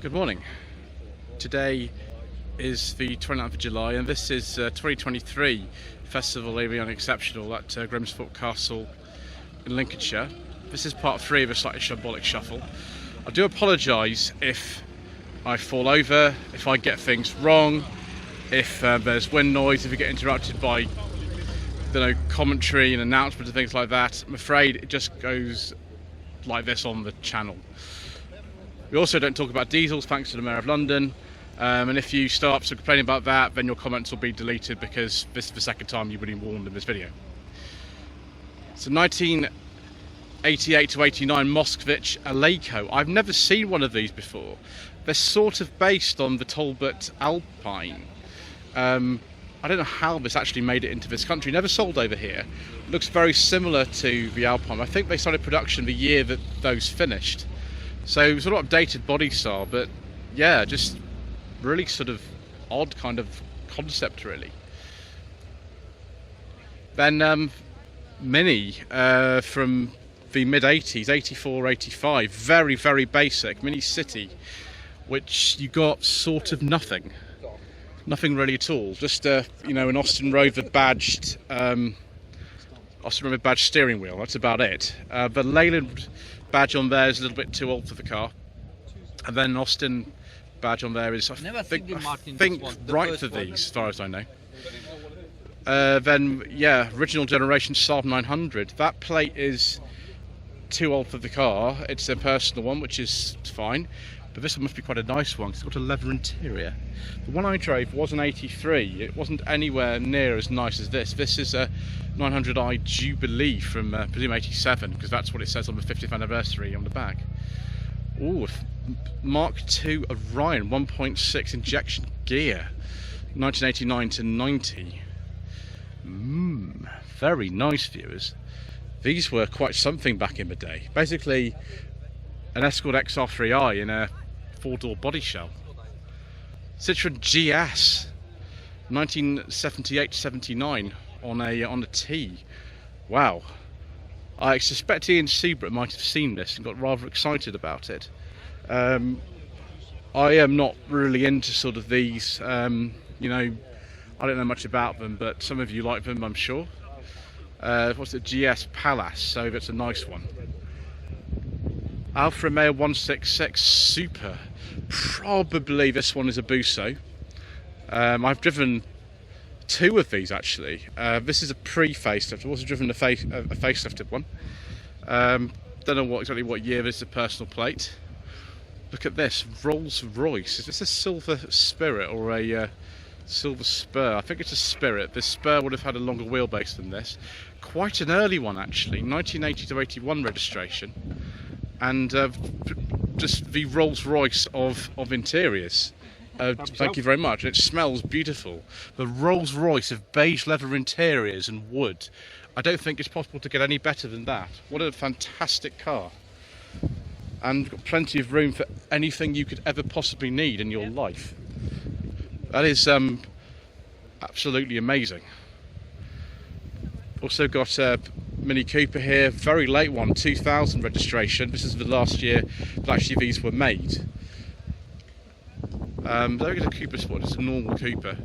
Good morning. Today is the 29th of July and this is 2023 Festival of the Unexceptional at Grimsthorpe Castle in Lincolnshire. This is part 3 of a Slightly Shambolic Shuffle. I do apologise if I fall over, if I get things wrong, if there's wind noise, if you get interrupted by commentary and announcements and things like that. I'm afraid it just goes like this on the channel. We also don't talk about diesels, thanks to the Mayor of London, and if you start complaining about that, then your comments will be deleted because this is the second time you've been warned in this video. So 1988 to 89 Moskvitch Aleco. I've never seen one of these before. They're sort of based on the Talbot Alpine. I don't know how this actually made it into this country. Never sold over here. Looks very similar to the Alpine. I think they started production the year that those finished. So sort of updated body style, but yeah, just really sort of odd kind of concept really. Then Mini from the mid-80s, 84, 85, very, very basic, Mini City, which you got sort of nothing really at all. Just an Austin Rover badged steering wheel. That's about it. The Leyland badge on there is a little bit too old for the car, and then Austin badge on there is I think right for these, as far as I know. Then yeah, original generation Saab 900. That plate is too old for the car. It's a personal one, which is fine. But this one must be quite a nice one. It's got a leather interior. The one I drove was an 83. It wasn't anywhere near as nice as this. This is a 900i Jubilee from presume 87, because that's what it says on the 50th anniversary on the back. Ooh, Mark II Orion 1.6 injection gear, 1989 to 90. Very nice, viewers. These were quite something back in the day. Basically, an Escort XR3i in a 4-door body shell. Citroen GS 1978-79 on a T. Wow. I suspect Ian Seabrook might have seen this and got rather excited about it. I am not really into sort of these, I don't know much about them, but some of you like them, I'm sure. What's it? GS Palace, so that's a nice one. Alfa Romeo 166 Super. Probably this one is a Busso. I've driven 2 of these actually. This is a pre-facelift. I've also driven a facelifted one. Don't know exactly what year. This is a personal plate. Look at this, Rolls Royce. Is this a Silver Spirit or a Silver Spur? I think it's a Spirit. This Spur would have had a longer wheelbase than this. Quite an early one actually, 1980 to 81 registration. And just the Rolls Royce of interiors. Thank you very much. It smells beautiful. The Rolls Royce of beige leather interiors and wood. I don't think it's possible to get any better than that. What a fantastic car. And got plenty of room for anything you could ever possibly need in your life. That is absolutely amazing. Also got Mini Cooper here, very late one, 2000 registration. This is the last year that actually these were made. There we go, a Cooper Sport, it's a normal Cooper.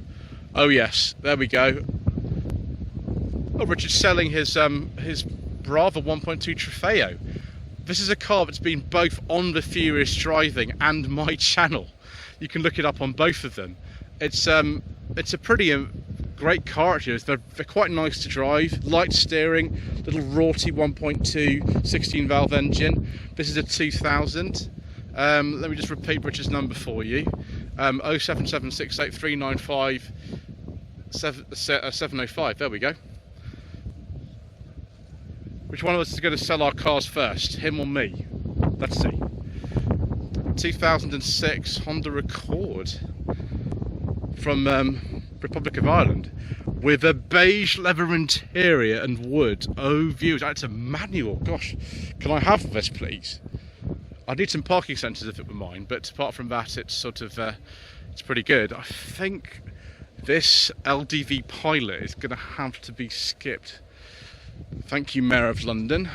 Oh yes, there we go. Oh, Richard's selling his Brava 1.2 Trofeo. This is a car that's been both on the Furious Driving and my channel. You can look it up on both of them. It's a pretty great car actually. They're quite nice to drive. Light steering, little Rorty 1.2 16 valve engine. This is a 2000. Let me just repeat Richard's number for you. 07768395705. There we go. Which one of us is going to sell our cars first, him or me? Let's see. 2006 Honda Accord from Republic of Ireland with a beige leather interior and wood. Oh, views, that's a manual. Gosh, can I have this, please? I need some parking sensors if it were mine, but apart from that, it's sort of it's pretty good. I think this LDV Pilot is going to have to be skipped. Thank you, Mayor of London.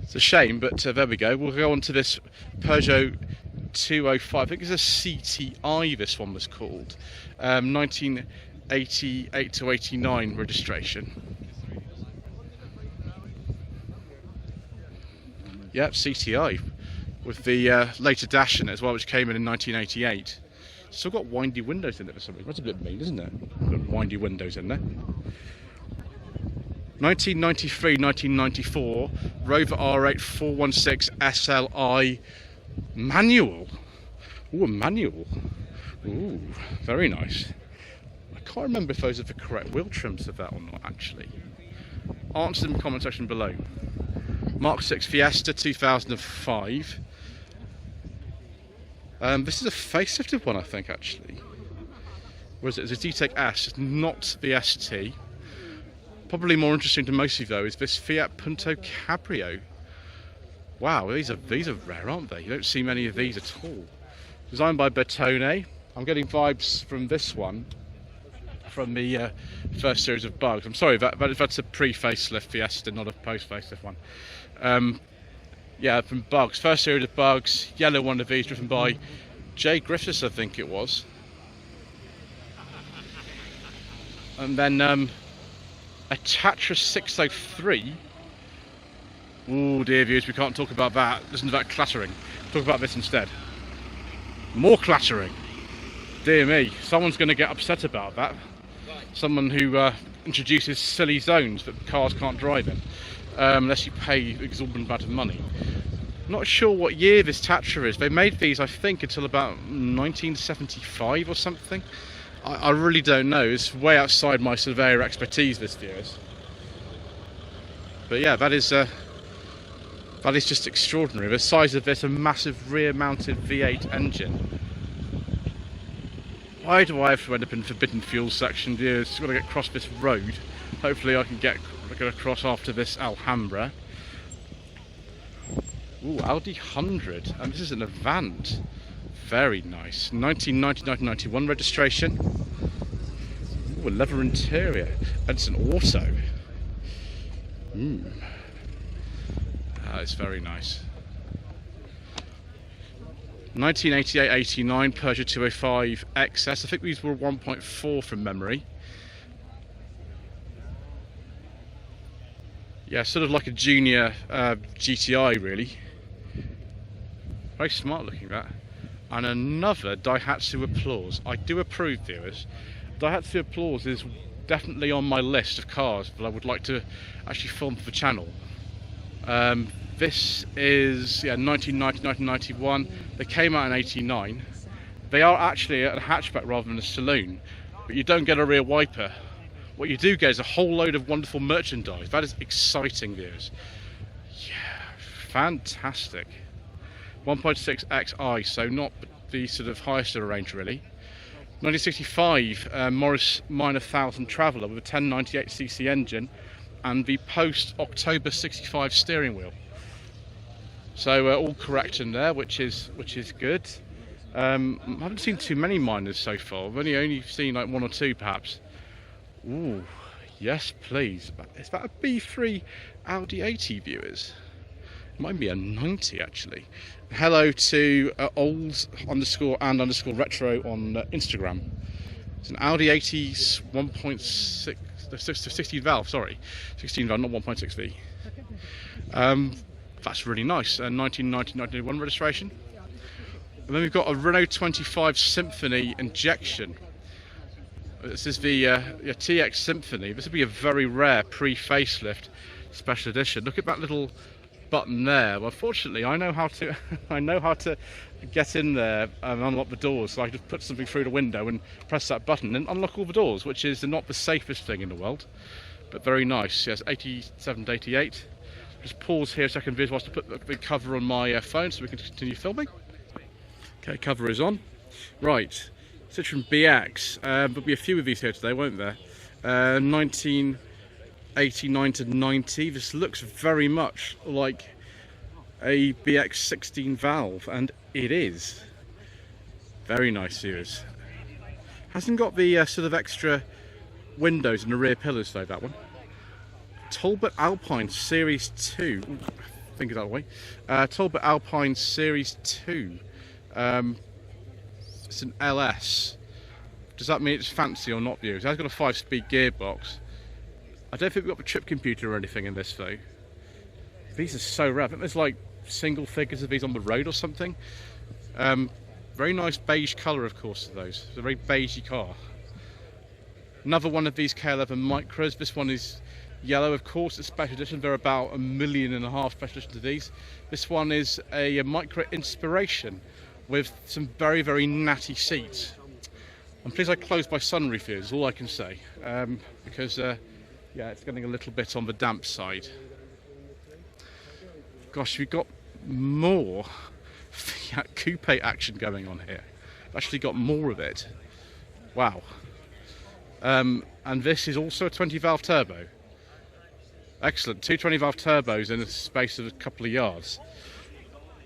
It's a shame, but there we go. We'll go on to this Peugeot 205. I think it's a CTI, this one was called. 1988 to 89 registration. Yep, CTI. With the later dash in it as well, which came in 1988. Still got windy windows in it for some reason. That's a bit mean, isn't it? Got windy windows in there. 1993, 1994, Rover R8 416 SLI manual. Ooh, a manual. Ooh, very nice. I can't remember if those are the correct wheel trims of that or not, actually. Answer in the comment section below. Mark 6 Fiesta 2005. This is a facelifted one, I think, actually. Or is it? It's a D-Tech S, it's not the ST. Probably more interesting to most of you, though, is this Fiat Punto Cabrio. Wow, these are rare, aren't they? You don't see many of these at all. Designed by Bertone. I'm getting vibes from this one, from the first series of Bugs. I'm sorry, that's a pre-facelift Fiesta, not a post-facelift one. Yeah, from Bugs. First series of Bugs, yellow one of these, driven by Jay Griffiths, I think it was. And then a Tatra 603. Oh dear viewers, we can't talk about that. Listen to that clattering. Talk about this instead. More clattering. Dear me, someone's going to get upset about that. Someone who introduces silly zones that cars can't drive in. Unless you pay exorbitant amount of money. Not sure what year this Tatra is. They made these, I think, until about 1975 or something. I really don't know. It's way outside my surveyor expertise, this viewers. But yeah, that is just extraordinary. The size of this, a massive rear-mounted V8 engine. Why do I have to end up in the forbidden fuel section, viewers? I've got to get across this road. Hopefully I can get across after this Alhambra. Ooh, Audi 100, and this is an Avant. Very nice. 1990-1991 registration. Ooh, a leather interior, and it's an auto. That is very nice. 1988-89 Peugeot 205 XS. I think these were 1.4 from memory. Yeah, sort of like a junior GTI, really. Very smart looking, that. And another Daihatsu Applause. I do approve, viewers. Daihatsu Applause is definitely on my list of cars that I would like to actually film for the channel. This is 1990-1991. They came out in 89. They are actually a hatchback rather than a saloon, but you don't get a rear wiper. What you do get is a whole load of wonderful merchandise. That is exciting, viewers. Yeah, fantastic. 1.6 XI, so not the sort of highest of the range, really. 1965 Morris Minor 1000 Traveller with a 1098cc engine and the post-October 65 steering wheel. So all correct in there, which is good. I haven't seen too many minors so far. I've only seen like one or two, perhaps. Ooh, yes, please. Is that a B3 Audi 80, viewers? It might be a 90, actually. Hello to old_and_retro on Instagram. It's an Audi 80 1.6, 16 valve, sorry. 16 valve, not 1.6V. That's really nice. 1990-1991 registration. And then we've got a Renault 25 Symphony injection. This is the TX Symphony. This would be a very rare pre-facelift special edition. Look at that little button there. Well, fortunately, I know how to get in there and unlock the doors. So I just put something through the window and press that button and unlock all the doors, which is not the safest thing in the world, but very nice. Yes, 87 to 88. Just pause here a second, whilst I put the cover on my phone so we can continue filming. Okay, cover is on. Right. Citroen BX, there'll be a few of these here today, won't there? 1989 to 90. This looks very much like a BX 16 valve, and it is. Very nice, series. Hasn't got the sort of extra windows in the rear pillars though, that one. Talbot Alpine Series 2. Think of that way. Talbot Alpine Series 2. It's an LS. Does that mean it's fancy or not, viewers? It has got a 5-speed gearbox. I don't think we've got a trip computer or anything in this though. These are so rare. I think there's like single figures of these on the road or something. Very nice beige colour, of course, of those. It's a very beigey car. Another one of these K11 Micras. This one is yellow, of course. It's a special edition. There are about 1.5 million special editions of these. This one is a Micra Inspiration with some very, very natty seats. I'm pleased I closed my sunroof here, is all I can say. Because, yeah, it's getting a little bit on the damp side. Gosh, we've got more Fiat Coupe action going on here. We've actually got more of it. Wow. And this is also a 20-valve turbo. Excellent, 2 20-valve turbos in a space of a couple of yards.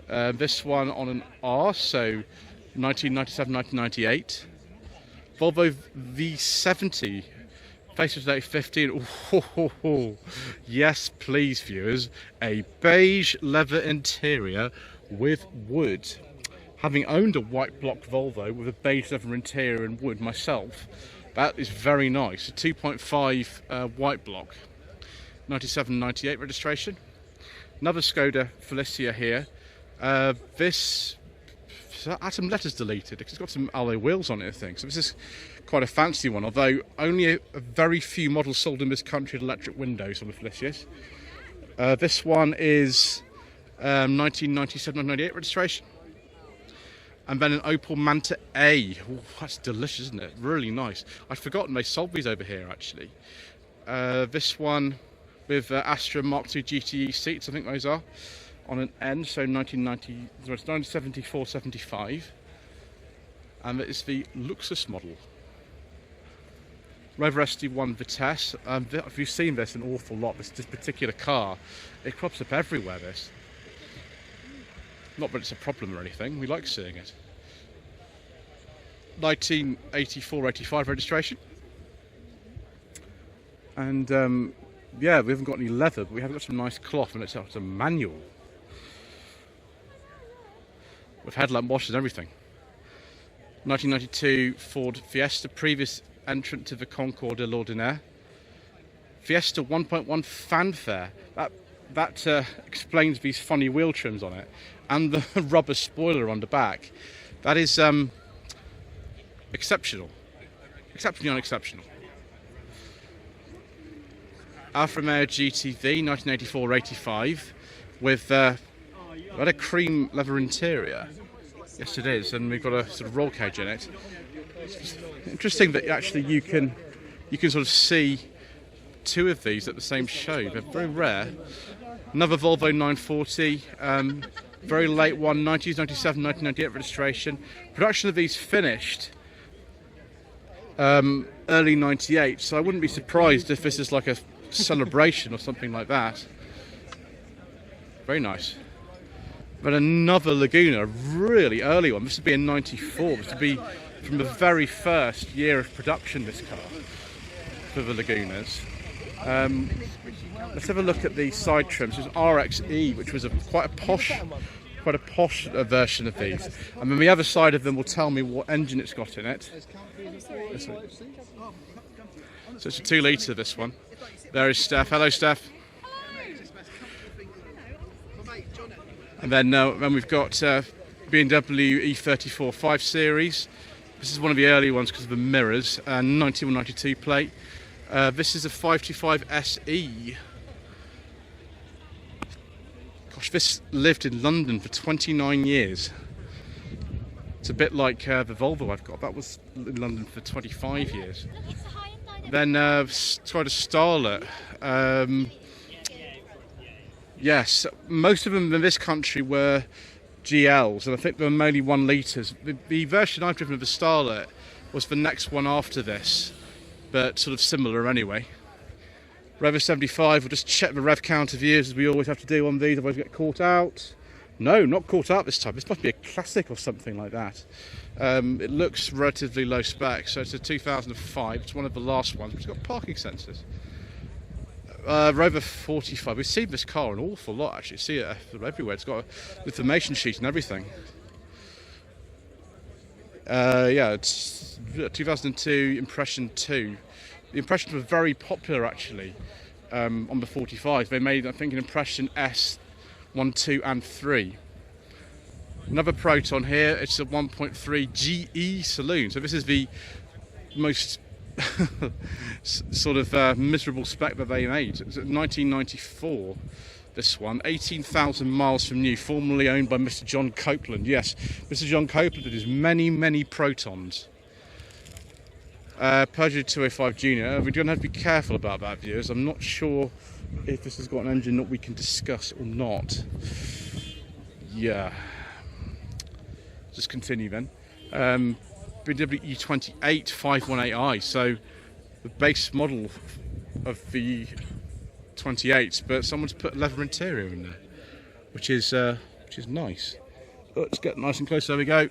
This one on an R, so 1997, 1998. Volvo V70, facelift 15. Oh, yes, please, viewers. A beige leather interior with wood. Having owned a white block Volvo with a beige leather interior and wood myself, that is very nice. A 2.5 white block, 97-98 registration. Another Skoda Felicia here. This had some letters deleted because it's got some alloy wheels on it, I think. So this is quite a fancy one, although only a very few models sold in this country had electric windows on the Felicias. This one is 1997-98 registration. And then an Opel Manta A. Oh, that's delicious, isn't it? Really nice. I'd forgotten they sold these over here, actually. This one with Astra Mark II GTE seats, I think those are, on an N, so 1974-75. And that is the Luxus model. Rover SD1 Vitesse. If you've seen this an awful lot, this particular car, it crops up everywhere, this. Not that it's a problem or anything, we like seeing it. 1984-85 registration. And yeah, we haven't got any leather, but we have got some nice cloth, and it's a manual. With headlamp washers and everything. 1992 Ford Fiesta, previous entrant to the Concorde de l'Ordinaire. Fiesta 1.1 fanfare. That explains these funny wheel trims on it, and the rubber spoiler on the back. That is exceptional, exceptionally unexceptional. Alfa Romeo GTV 1984-85 with a cream leather interior. Yes, it is, and we've got a sort of roll cage in it. It's interesting that actually you can sort of see two of these at the same show. They're very rare. Another Volvo 940, very late one, 90s, 97, 1998 registration. Production of these finished early 98, so I wouldn't be surprised if this is like a celebration or something like that. Very nice. But another Laguna, a really early one. This would be in 94. This would be from the very first year of production, this car, for the Lagunas. Let's have a look at the side trims. There's RXE, which was quite a posh version of these. And then the other side of them will tell me what engine it's got in it. So it's a 2 litre, this one. There is Steph. Hello, Steph. And then we've got BMW E34 5 Series. This is one of the early ones because of the mirrors. 9192 plate. This is a 525 SE. Gosh, this lived in London for 29 years. It's a bit like the Volvo I've got. That was in London for 25 years. Then tried a Starlet. Yes, most of them in this country were GLs, and I think they were mainly 1 litres. The version I've driven of the Starlet was the next one after this, but sort of similar anyway. Rev 75, we'll just check the rev count of years as we always have to do on these, otherwise we get caught out. No, not caught out this time. This must be a classic or something like that. It looks relatively low spec, so it's a 2005. It's one of the last ones, but it's got parking sensors. Rover 45. We've seen this car an awful lot, actually. See it everywhere. It's got an information sheet and everything. Yeah, it's 2002 Impression 2. The Impressions were very popular actually on the 45. They made, I think, an Impression S 1, 2 and 3. Another Proton here, it's a 1.3 GE saloon. So this is the most sort of miserable spec that they made. It was 1994, this one. 18,000 miles from new, formerly owned by Mr. John Copeland. Yes, Mr. John Copeland did his many, many Protons. Peugeot 205 Junior. We're going to have to be careful about that, viewers. I'm not sure if this has got an engine that we can discuss or not. Yeah. Just continue then. BMW E28 518i, so the base model of the 28s, but someone's put leather interior in there, which is nice. Let's get nice and close. There we go.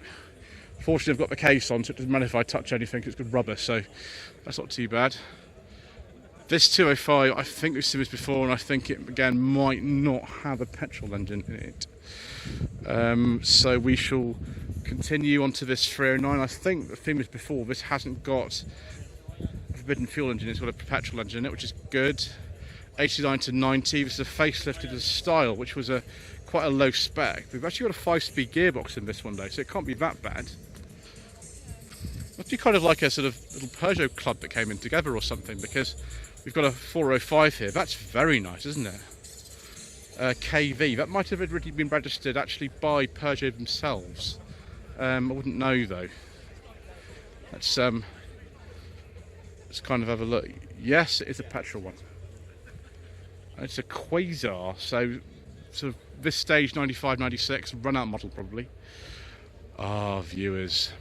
Fortunately, I've got the case on, so it doesn't matter if I touch anything. It's good rubber, so that's not too bad. This 205, I think we've seen this before, and I think it again might not have a petrol engine in it. So we shall continue on to this 309. I think the theme was before, this hasn't got a forbidden fuel engine, it's got a petrol engine in it, which is good. 89 to 90, this is a facelifted style, which was quite a low spec. We've actually got a 5-speed gearbox in this one though, so it can't be that bad. Must be kind of like a sort of little Peugeot club that came in together or something, because we've got a 405 here. That's very nice, isn't it? KV, that might have already been registered actually by Peugeot themselves. I wouldn't know though. Let's kind of have a look. Yes, it is a petrol one. It's a Quasar, so sort of this stage 95, 96, run out model probably. Ah, viewers.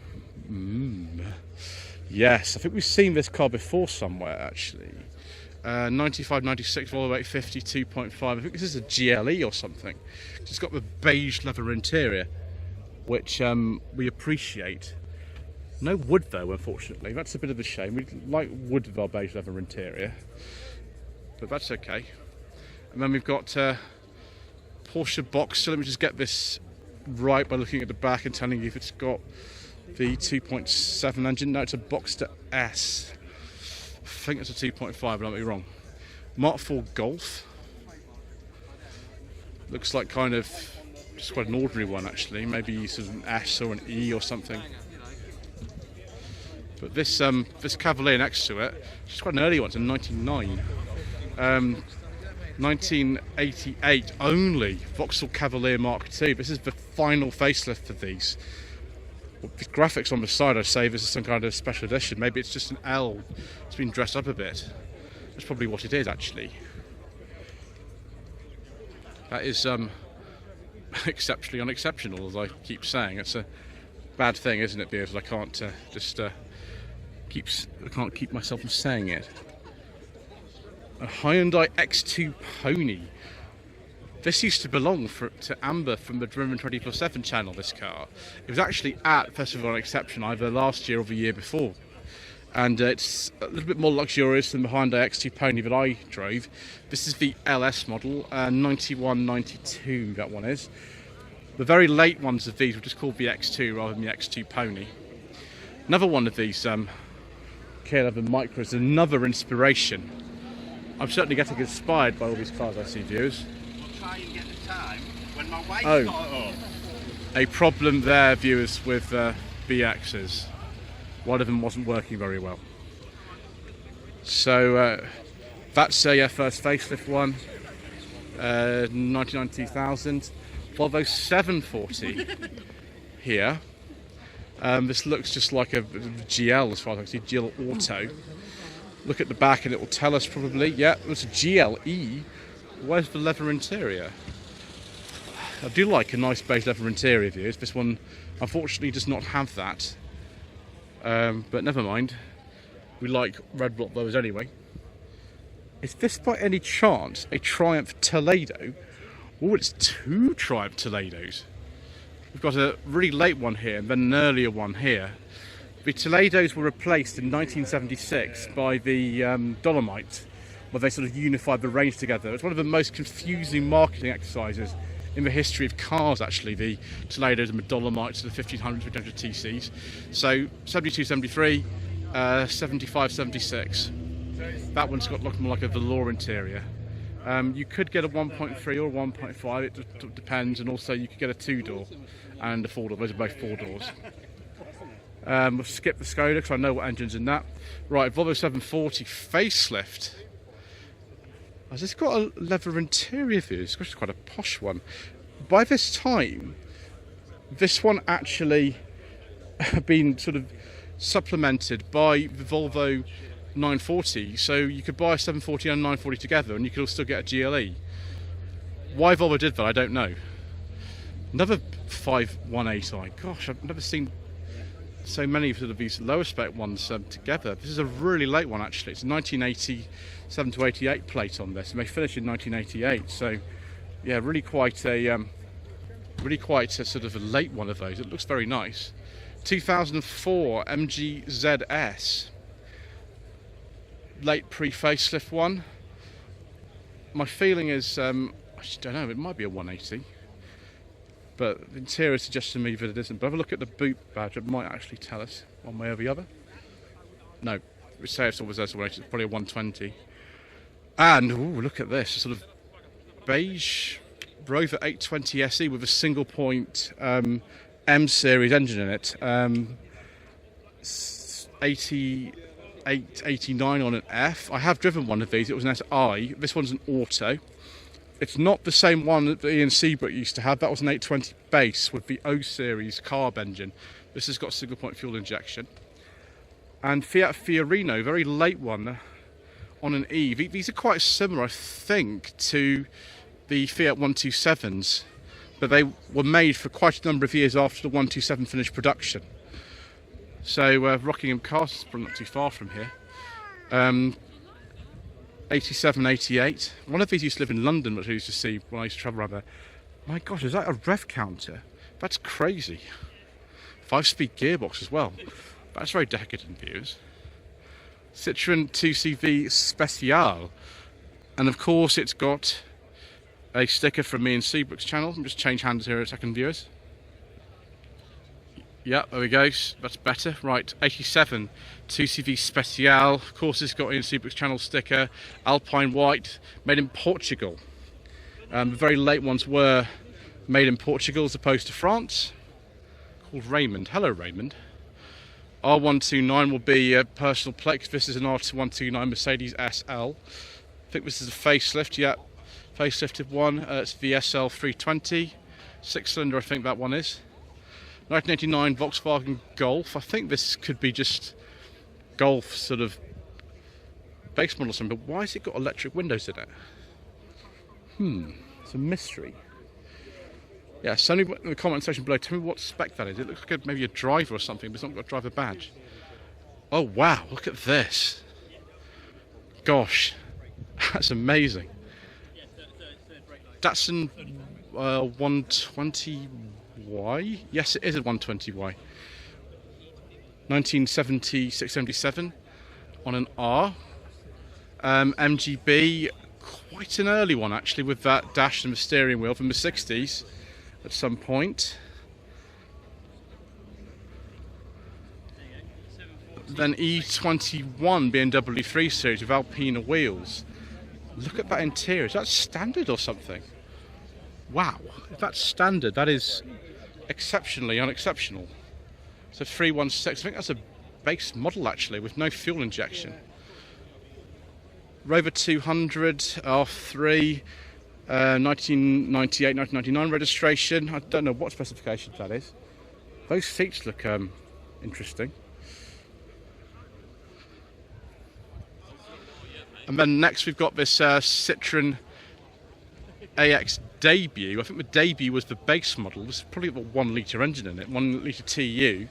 Yes, I think we've seen this car before somewhere actually. 95, 96, Volvo 850, 2.5. I think this is a GLE or something. It's got the beige leather interior, which we appreciate. No wood though, unfortunately. That's a bit of a shame. We like wood with our beige leather interior, but that's okay. And then we've got Porsche Boxster. Let me just get this right by looking at the back and telling you if it's got the 2.7 engine. No, it's a Boxster S. I think it's a 2.5, but I might be wrong. Mark IV Golf. Looks like kind of just quite an ordinary one actually. Maybe sort of an S or an E or something. But this this Cavalier next to it, it's quite an early one. It's a 99. 1988 only Vauxhall Cavalier Mark II. This is the final facelift for these. The graphics on the side, I say this is some kind of special edition. Maybe it's just an L. It's been dressed up a bit. That's probably what it is actually. That is exceptionally unexceptional, as I keep saying. It's a bad thing, isn't it? Because I can't I can't keep myself from saying it. A Hyundai X2 Pony. This used to belong to Amber from the Driven 24/7 channel, this car. It was actually at Festival Unexceptional either last year or the year before. And it's a little bit more luxurious than the Hyundai X2 Pony that I drove. This is the LS model, 91, 92 that one is. The very late ones of these were just called the X2 rather than the X2 Pony. Another one of these K11 Micras, another inspiration. I'm certainly getting inspired by all these cars I see, viewers. Try and get the time when my wife's Oh. got it up. A problem there, viewers, with BXs. One of them wasn't working very well. So that's a first facelift one, 99-2000. Volvo 740 here. This looks just like a GL as far as I can see, GL Auto. Look at the back and it will tell us probably, yeah, it's a GLE. Where's the leather interior? I do like a nice beige leather interior, viewers. This one unfortunately does not have that. But never mind. We like red block those anyway. Is this by any chance a Triumph Toledo? Oh, it's two Triumph Toledos. We've got a really late one here and then an earlier one here. The Toledos were replaced in 1976 by the Dolomite, where they sort of unified the range together. It's one of the most confusing marketing exercises in the history of cars, actually, the Toledos and the Dolomites, the 1500s, 1500 TCs. So 72, 73, 75, 76. That one's got more like a velour interior. You could get a 1.3 or 1.5, it depends, and also you could get a 2-door and a 4-door. Those are both 4 doors. We'll skip the Skoda because I know what engine's in that. Right, Volvo 740 facelift. Has this got a leather interior view? It's actually quite a posh one. By this time, this one actually been sort of supplemented by the Volvo 940, so you could buy a 740 and a 940 together and you could also still get a GLE. Why Volvo did that, I don't know. Another 518i. Gosh, I've never seen so many sort of these lower spec ones together. This is a really late one, actually. It's a 1987 to 88 plate on this, and they finished in 1988. So, yeah, really quite a sort of a late one of those. It looks very nice. 2004 MG ZS, late pre-facelift one. My feeling is, I don't know, it might be a 180. But the interior suggests to me that it isn't. But have a look at the boot badge, it might actually tell us one way or the other. No, we say it's always S180, it's probably a 120. And, ooh, look at this, a sort of beige Rover 820 SE with a single point M series engine in it. 88, 89 on an F. I have driven one of these, it was an SI. This one's an auto. It's not the same one that the Ian Seabrook used to have. That was an 820 base with the O series carb engine. This has got single point fuel injection. And Fiat Fiorino, very late one on an E. These are quite similar, I think, to the Fiat 127s, but they were made for quite a number of years after the 127 finished production. So Rockingham Castle is probably not too far from here. 87, 88. One of these used to live in London, which I used to see when I used to travel around there. My gosh, is that a rev counter? That's crazy. 5-speed gearbox as well. That's very decadent, viewers. Citroen 2CV Special. And of course it's got a sticker from me and Seabrook's channel. I'll just change hands here a second, viewers. Yeah, there we go. That's better. Right, 87 2CV Special. Of course, it's got Ian Seabrook's channel sticker. Alpine white, made in Portugal. The very late ones were made in Portugal as opposed to France. Called Raymond. Hello, Raymond. R129 will be a personal plate. This is an R129 Mercedes SL. I think this is a facelift. Yeah, facelifted one. It's the SL 320. 6-cylinder, I think that one is. 1989 Volkswagen Golf. I think this could be just Golf sort of base model or something, but why has it got electric windows in it? It's a mystery. Yeah, so in the comment section below, tell me what spec that is. It looks like maybe a driver or something, but it's not got a driver badge. Oh wow, look at this. Gosh, that's amazing. Datsun 120Y? Yes, it is a 120Y. 1976-77 on an R. MGB, quite an early one actually, with that dash and the steering wheel from the 60s at some point. Then E21 BMW 3 Series with Alpina wheels. Look at that interior. Is that standard or something? Wow, if that's standard, that is exceptionally unexceptional. So 316, I think that's a base model actually, with no fuel injection. Rover 200 R3, 1998, 1999 registration. I don't know what specification that is. Those seats look interesting. And then next we've got this Citroen AX Debut. I think the Debut was the base model. There's probably got a 1 litre engine in it, 1 litre TU,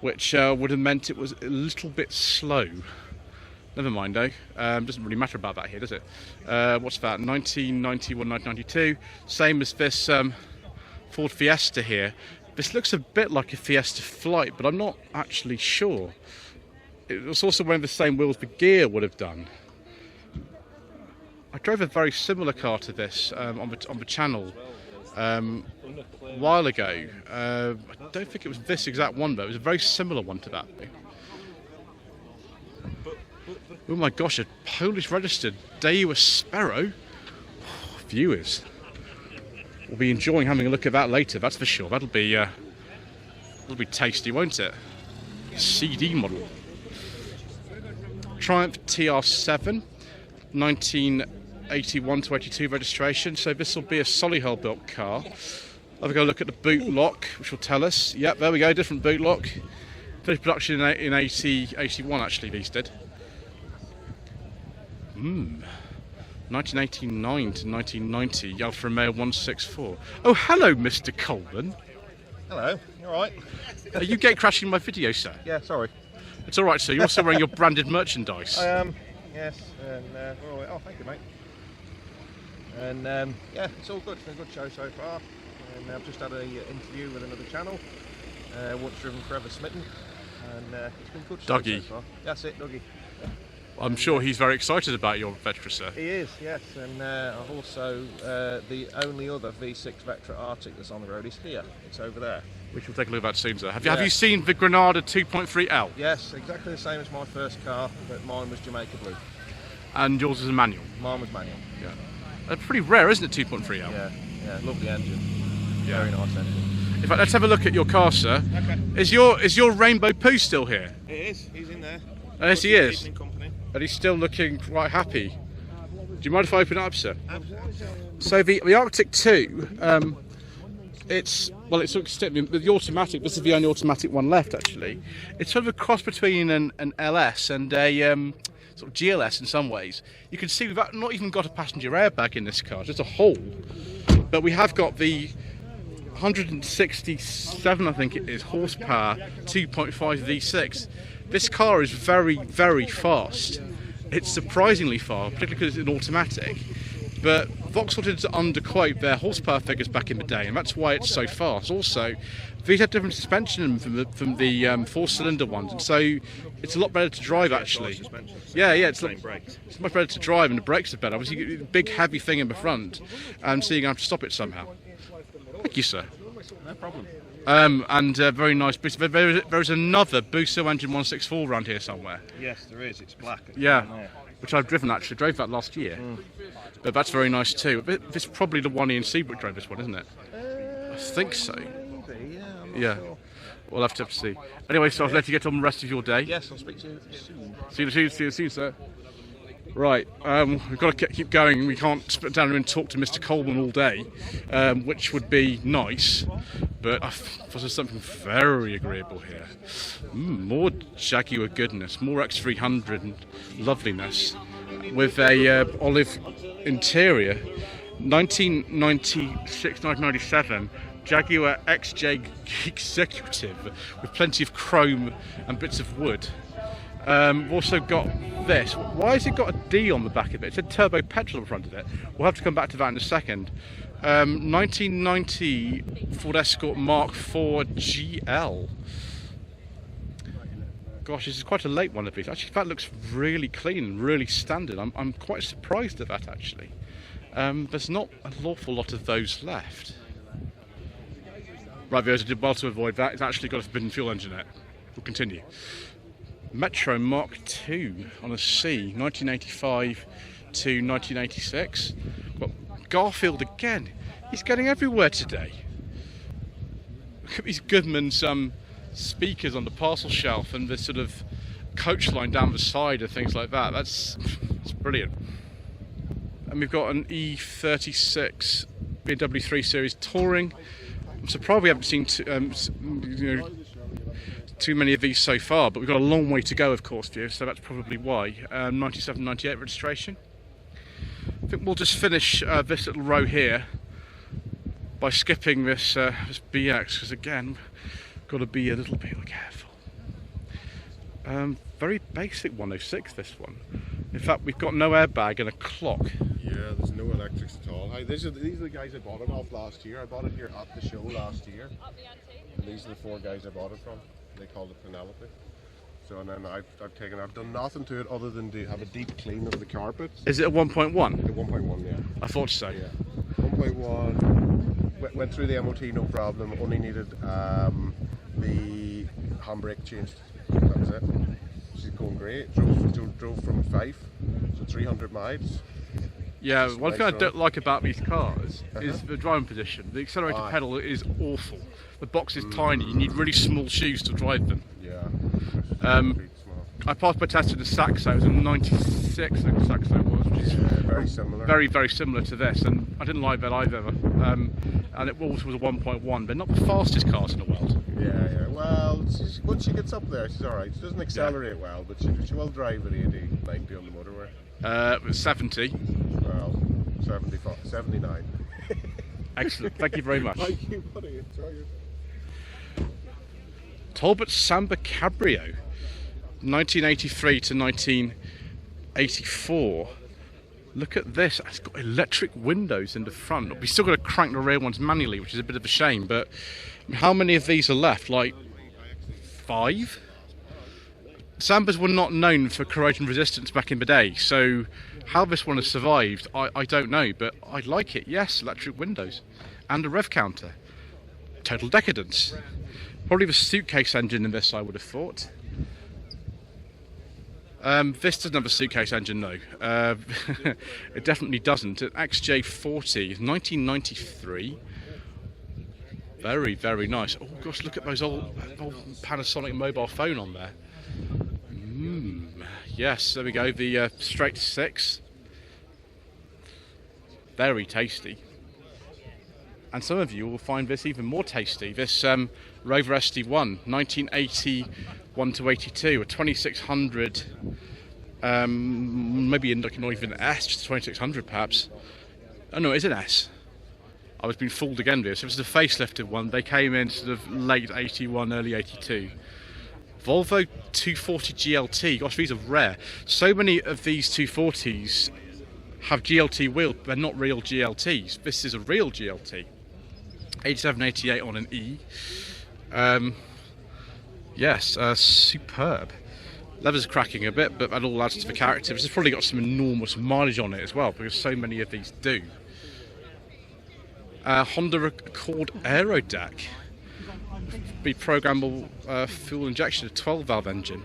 which would have meant it was a little bit slow. Never mind though, doesn't really matter about that here, does it? What's that, 1991, 1992, same as this Ford Fiesta here. This looks a bit like a Fiesta Flight, but I'm not actually sure. It was also one of the same wheels the Gear would have done. I drove a very similar car to this on the channel a while ago. I don't think it was this exact one, though. It was a very similar one to that. Oh my gosh, a Polish registered Daewoo Sparrow. Viewers will be enjoying having a look at that later, that's for sure. That'll be tasty, won't it? CD model. Triumph TR7, 1981 to 82 registration. So this will be a Solihull built car. I'll go look at the boot lock, which will tell us. Yep, there we go, different boot lock. Finished production in 81 actually, these did. 1989 to 1990, Alfa Romeo 164. Oh, hello, Mr. Coleman. Hello, you alright? Are you gate crashing my video, sir? Yeah, sorry. It's alright, sir. You're also wearing your branded merchandise. I am, yes, and we're all right. Oh, thank you, mate. And yeah, it's all good. It's been a good show so far. And I've just had an interview with another channel, Once Driven Forever Smitten, and it's been good show Dougie. so far. That's it, Dougie. I'm sure he's very excited about your Vectra, sir. He is, yes, and I've also, the only other V6 Vectra Arctic that's on the road is here. It's over there. Which we'll take a look at soon, sir. Have you seen the Granada 2.3L? Yes, exactly the same as my first car, but mine was Jamaica Blue. And yours is a manual? Mine was manual. Yeah. That's pretty rare, isn't it, 2.3L? Yeah, lovely engine. Yeah. Very nice engine. In fact, let's have a look at your car, sir. Okay. Is your Rainbow Poo still here? It is, he's in there. Yes, he is. Evening company. And he's still looking quite happy. Do you mind if I open it up, sir? So the Arctic 2, it's the automatic. This is the only automatic one left, actually. It's sort of a cross between an LS and a sort of GLS in some ways. You can see we've not even got a passenger airbag in this car, just a hole. But we have got the 167, I think it is, horsepower 2.5 V6. This car is very, very fast. It's surprisingly fast, particularly because it's an automatic. But Vauxhall did underquote their horsepower figures back in the day, and that's why it's so fast. Also, these have different suspension from the four-cylinder ones, and so it's a lot better to drive actually. Yeah, it's much better to drive, and the brakes are better. Obviously, you get a big heavy thing in the front, and so you're going to have to stop it somehow. Thank you, sir. No problem. And very nice. There is another Busso engine 164 around here somewhere. Yes, there is. It's black. Yeah, which I've driven actually. Drove that last year. But that's very nice too. This is probably the one Ian Seabrook drove, this one, isn't it? I think so. Maybe, I'm not Yeah. sure. We'll have to see. Anyway, so I'll let you get on the rest of your day. Yes, I'll speak to you soon. See you soon, sir. Right, we've got to keep going. We can't sit down and talk to Mr. Coleman all day, which would be nice, but there's something very agreeable here. More Jaguar goodness, more X300 and loveliness, with a olive interior. 1996-1997 Jaguar XJ Executive with plenty of chrome and bits of wood. We've also got this. Why has it got a D on the back of it? It's a turbo petrol in front of it. We'll have to come back to that in a second. 1990 Ford Escort Mark IV GL. Gosh, this is quite a late one of these. Actually, that looks really clean and really standard. I'm quite surprised at that, actually. There's not an awful lot of those left. Right, viewers, I did well to avoid that. It's actually got a forbidden fuel engine in it. We'll continue. Metro Mark II on a C, 1985 to 1986. Got Garfield again. He's getting everywhere today. Look at these Goodman's speakers on the parcel shelf and the sort of coach line down the side and things like that. That's brilliant. And we've got an E36 BMW 3 Series Touring. I'm surprised we haven't seen too many of these so far, but we've got a long way to go, of course, viewers, so that's probably why. 97-98 registration. I think we'll just finish this little row here by skipping this BX, because again, got to be a little bit careful. Very basic 106, this one. In fact, we've got no airbag and a clock. Yeah, there's no electrics at all. Hi, these are the guys I bought it off last year. I bought it here at the show last year. And these are the four guys I bought it from. They called it Penelope. So and then I've done nothing to it other than have a deep clean of the carpet. Is it a 1.1? 1.1, yeah. I thought so. Yeah. 1.1. Went through the MOT, no problem. Only needed the handbrake changed. That was it. She's going great. Drove from Fife, so 300 miles. Yeah, Just one nice thing I run. don't like about these cars is the driving position. The accelerator Aye. pedal is awful. The box is tiny. You need really small shoes to drive them. Yeah. Um, I passed my test in the Saxo. It was a 96, I think the Saxo was, which is Very similar. very, very similar to this. And I didn't like that either. And it also was a 1.1, but not the fastest cars in the world. Yeah. Well, once she gets up there, she's all right. She doesn't accelerate well, but she will drive at 80, 90 on the motorway. It was 70. Well, 75, 79. Excellent. Thank you very much. Thank you, buddy. Enjoy it. Talbot Samba Cabrio, 1983 to 1984. Look at this. It's got electric windows in the front. We still got to crank the rear ones manually, which is a bit of a shame. But how many of these are left? Like 5? Sambas were not known for corrosion resistance back in the day, so how this one has survived, I don't know, but I like it. Yes, electric windows and a rev counter. Total decadence. Probably the suitcase engine in this, I would have thought. This doesn't have a suitcase engine, no. It definitely doesn't. An XJ40 is 1993. Very, very nice. Oh gosh, look at those old Panasonic mobile phone on there. Yes, there we go. The straight 6. Very tasty. And some of you will find this even more tasty. This Rover SD1, 1981 to 82, a 2600, maybe not even an S, just a 2600 perhaps. Oh no, it is an S. I was being fooled again with this. It was the facelifted one. They came in sort of late 81, early 82. Volvo 240 GLT. Gosh, these are rare. So many of these 240s have GLT wheels, but they're not real GLTs. This is a real GLT. 87, 88 on an E. Yes, superb. Leather's cracking a bit, but that all adds to the character. This has probably got some enormous mileage on it as well, because so many of these do. Honda Accord Aero Deck. Be programmable fuel injection, a 12-valve engine.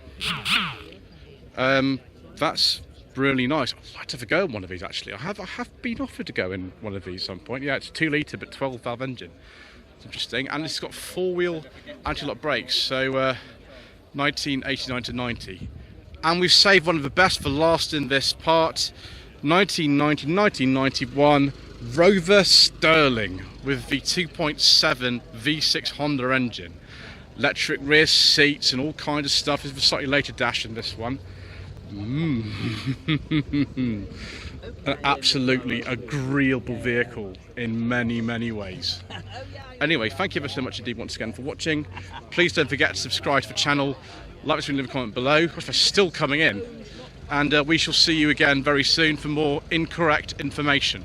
That's really nice. I'd like to have a go in one of these actually. I have been offered to go in one of these at some point. Yeah, it's a 2 litre but 12-valve engine. It's interesting, and it's got 4-wheel anti-lock brakes. So 1989 to 90, and we've saved one of the best for last in this part. 1990-1991 Rover Sterling with the 2.7 V6 Honda engine. Electric rear seats and all kinds of stuff. There's a slightly later dash in this one. An absolutely agreeable vehicle in many, many ways. Anyway, thank you ever so much indeed once again for watching. Please don't forget to subscribe to the channel, like this video, leave a comment below. Of course, they're still coming in. And we shall see you again very soon for more incorrect information.